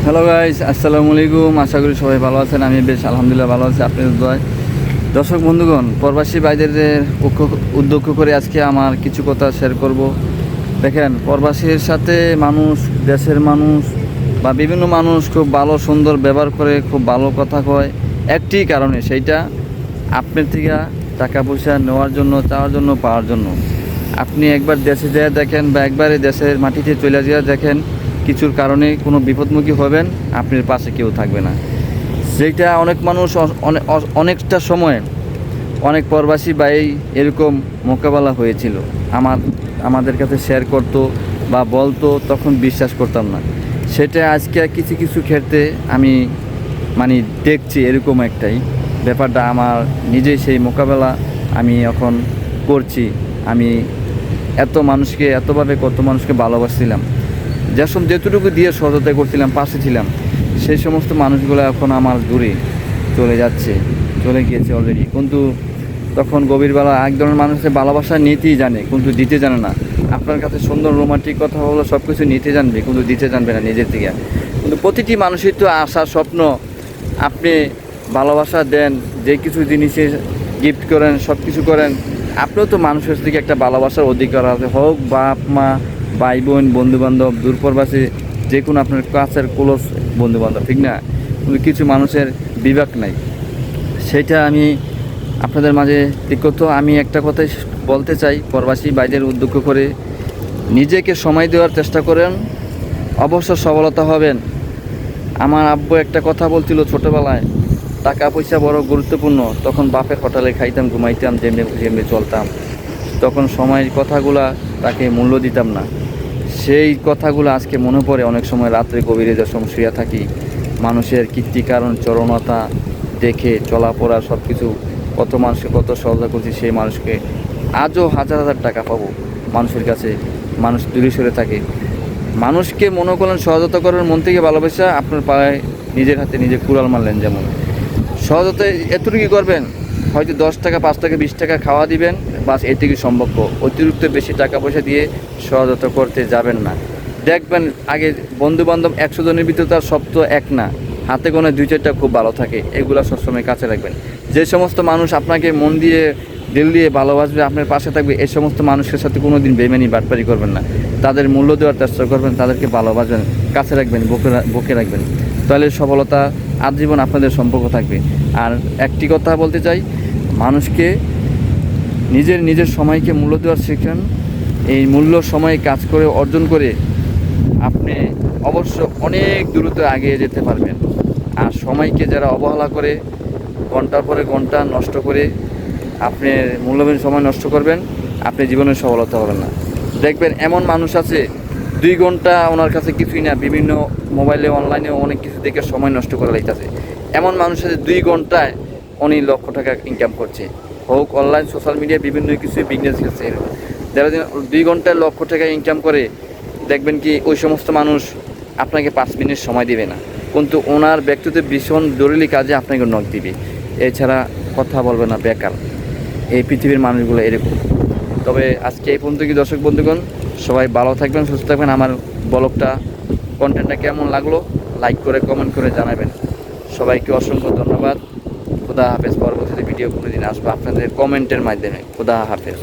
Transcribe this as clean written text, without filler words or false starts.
Hello guys, আসসালামু আলাইকুম। আশা করি সবাই ভালো আছেন। আমি বেশ আলহামদুলিল্লাহ ভালো আছি, আপনাদের দোয়ায়। দর্শক বন্ধুগণ, প্রবাসী ভাইদের উদ্যোগ করে আজকে আমার কিছু কথা শেয়ার করব। দেখেন, প্রবাসীর সাথে মানুষ, দেশের মানুষ বা বিভিন্ন মানুষ খুব ভালো সুন্দর ব্যবহার করে, খুব ভালো কথা কয় একটি কারণে, সেইটা আপনার থেকে টাকা পয়সা নেওয়ার জন্য, চাওয়ার জন্য, পাওয়ার জন্য। আপনি একবার দেশে যেয়ে দেখেন বা একবারে দেশের মাটিতে চলে যেয়ে দেখেন, কিছুর কারণে কোনো বিপদমুখী হবেন, আপনার পাশে কেউ থাকবে না। যেটা অনেক মানুষ অনেকটা সময় অনেক প্রবাসী ভাই এরকম মোকাবেলা হয়েছিল, আমাদের কাছে শেয়ার করতো বা বলতো, তখন বিশ্বাস করতাম না। সেটা আজকে কিছু কিছু ক্ষেত্রে আমি মানে দেখছি এরকম একটাই ব্যাপারটা আমার নিজেই সেই মোকাবেলা আমি এখন করছি। আমি এত মানুষকে এতভাবে কত মানুষকে ভালোবাসছিলাম, যেটুকু দিয়ে সহযোগিতা করছিলাম, পাশে ছিলাম, সেই সমস্ত মানুষগুলো এখন আমার দূরে চলে গিয়েছে অলরেডি। কিন্তু তখন গভীরবেলা এক ধরনের মানুষের ভালোবাসা নিতেই জানে কিন্তু দিতে জানে না। আপনার কাছে সুন্দর রোমান্টিক কথা বলো, সব কিছু নিতে জানবে কিন্তু দিতে জানবে না নিজের থেকে। কিন্তু প্রতিটি মানুষের তো আশা স্বপ্ন, আপনি ভালোবাসা দেন, যে কিছু জিনিসের গিফট করেন, সব কিছু করেন, আপনিও তো মানুষের থেকে একটা ভালোবাসার অধিকার আছে, হোক বাপ মা, ভাই বোন, বন্ধুবান্ধব, দূরপ্রবাসী, যে কোনো আপনার কাছের ক্লোজ বন্ধুবান্ধব, ঠিক না? কিন্তু কিছু মানুষের বিবেক নাই। সেটা আমি আপনাদের মাঝে বিগত আমি একটা কথাই বলতে চাই, প্রবাসী ভাইদের উদ্যোগ করে নিজেকে সময় দেওয়ার চেষ্টা করেন, অবশ্য সফলতা হবেন। আমার আব্বু একটা কথা বলছিল ছোটোবেলায়, টাকা পয়সা বড় গুরুত্বপূর্ণ। তখন বাপের হোটেলে খাইতাম, ঘুমাইতাম, যেমনি চলতাম। তখন সময়ের কথাগুলা তাকে মূল্য দিতাম না। সেই কথাগুলো আজকে মনে পড়ে অনেক সময়, রাত্রে গভীরে যখন শুয়ে থাকি, মানুষের কীর্তিকারণ চরণতা দেখে চলাপড়া সব কিছু, কত মানুষকে কত সহযোগিতা করছি, সেই মানুষকে আজও হাজার হাজার টাকা পাবো মানুষের কাছে, মানুষ দূরে সরে থাকে। মানুষকে মনে করলেন সহযোগিতা করবেন মন থেকে ভালোবাসা, আপনার পায়ে নিজের হাতে নিজে কুড়াল মারলেন। যেমন সহজতে এতটুকু করবেন, হয়তো 10 টাকা, 5 টাকা, 20 টাকা খাওয়া দিবেন, বাস এটুকুই সম্ভব। অতিরিক্ত বেশি টাকা পয়সা দিয়ে সহযোগিতা করতে যাবেন না। দেখবেন আগে বন্ধুবান্ধব 100 জনের ভিতরে তার সব তো এক না, হাতে গোনা 2-4টা খুব ভালো থাকে, এগুলো সবসময় কাছে রাখবেন। যে সমস্ত মানুষ আপনাকে মন দিয়ে দিল দিয়ে ভালোবাসবে, আপনার পাশে থাকবে, এই সমস্ত মানুষের সাথে কোনো দিন বেইমানি বাটপারি করবেন না। তাদের মূল্য দেওয়ার চেষ্টা করবেন, তাদেরকে ভালোবাসবেন, কাছে রাখবেন, বুকে রাখবেন, তাহলে সফলতা আজীবন আপনাদের সম্পর্ক থাকবে। আর একটি কথা বলতে চাই, মানুষকে নিজের সময়কে মূল্য দেওয়ার শিখেন। এই মূল্য সময় কাজ করে অর্জন করে আপনি অবশ্য অনেক দ্রুত এগিয়ে যেতে পারবেন। আর সময়কে যারা অবহেলা করে, ঘন্টার পরে ঘন্টা নষ্ট করে আপনি মূল্যবান সময় নষ্ট করবেন, আপনি জীবনে সফলতা হবেন না। দেখবেন এমন মানুষ আছে 2 ঘন্টা ওনার কাছে কিছুই না, বিভিন্ন মোবাইলে অনলাইনে অনেক কিছু দেখে সময় নষ্ট করে লাইতেছে। এমন মানুষ আছে 2 ঘন্টায় উনি লক্ষ টাকা ইনকাম করছে, হোক অনলাইন সোশ্যাল মিডিয়া বিভিন্ন কিছু বিজনেস করছে। যারা 2 ঘন্টায় লক্ষ টাকা ইনকাম করে, দেখবেন কি ওই সমস্ত মানুষ আপনাকে 5 মিনিট সময় দিবে না, কিন্তু ওনার ব্যক্তিগত ভীষণ জরুরি কাজে আপনাকে নক দিবে, এছাড়া কথা বলবে না, বেকার। এই পৃথিবীর মানুষগুলো এরকম। তবে আজকে এই পর্যন্ত কি দর্শক বন্ধুগণ, সবাই ভালো থাকবেন, সুস্থ থাকবেন। আমার ব্লগটা, কন্টেন্টটা কেমন লাগলো লাইক করে কমেন্ট করে জানাবেন। সবাইকে অসংখ্য ধন্যবাদ। খোদা হাফেজ। পরবর্তীতে ভিডিও কোনোদিন আসবো আপনাদের কমেন্টের মাধ্যমে। খোদা হাফেজ।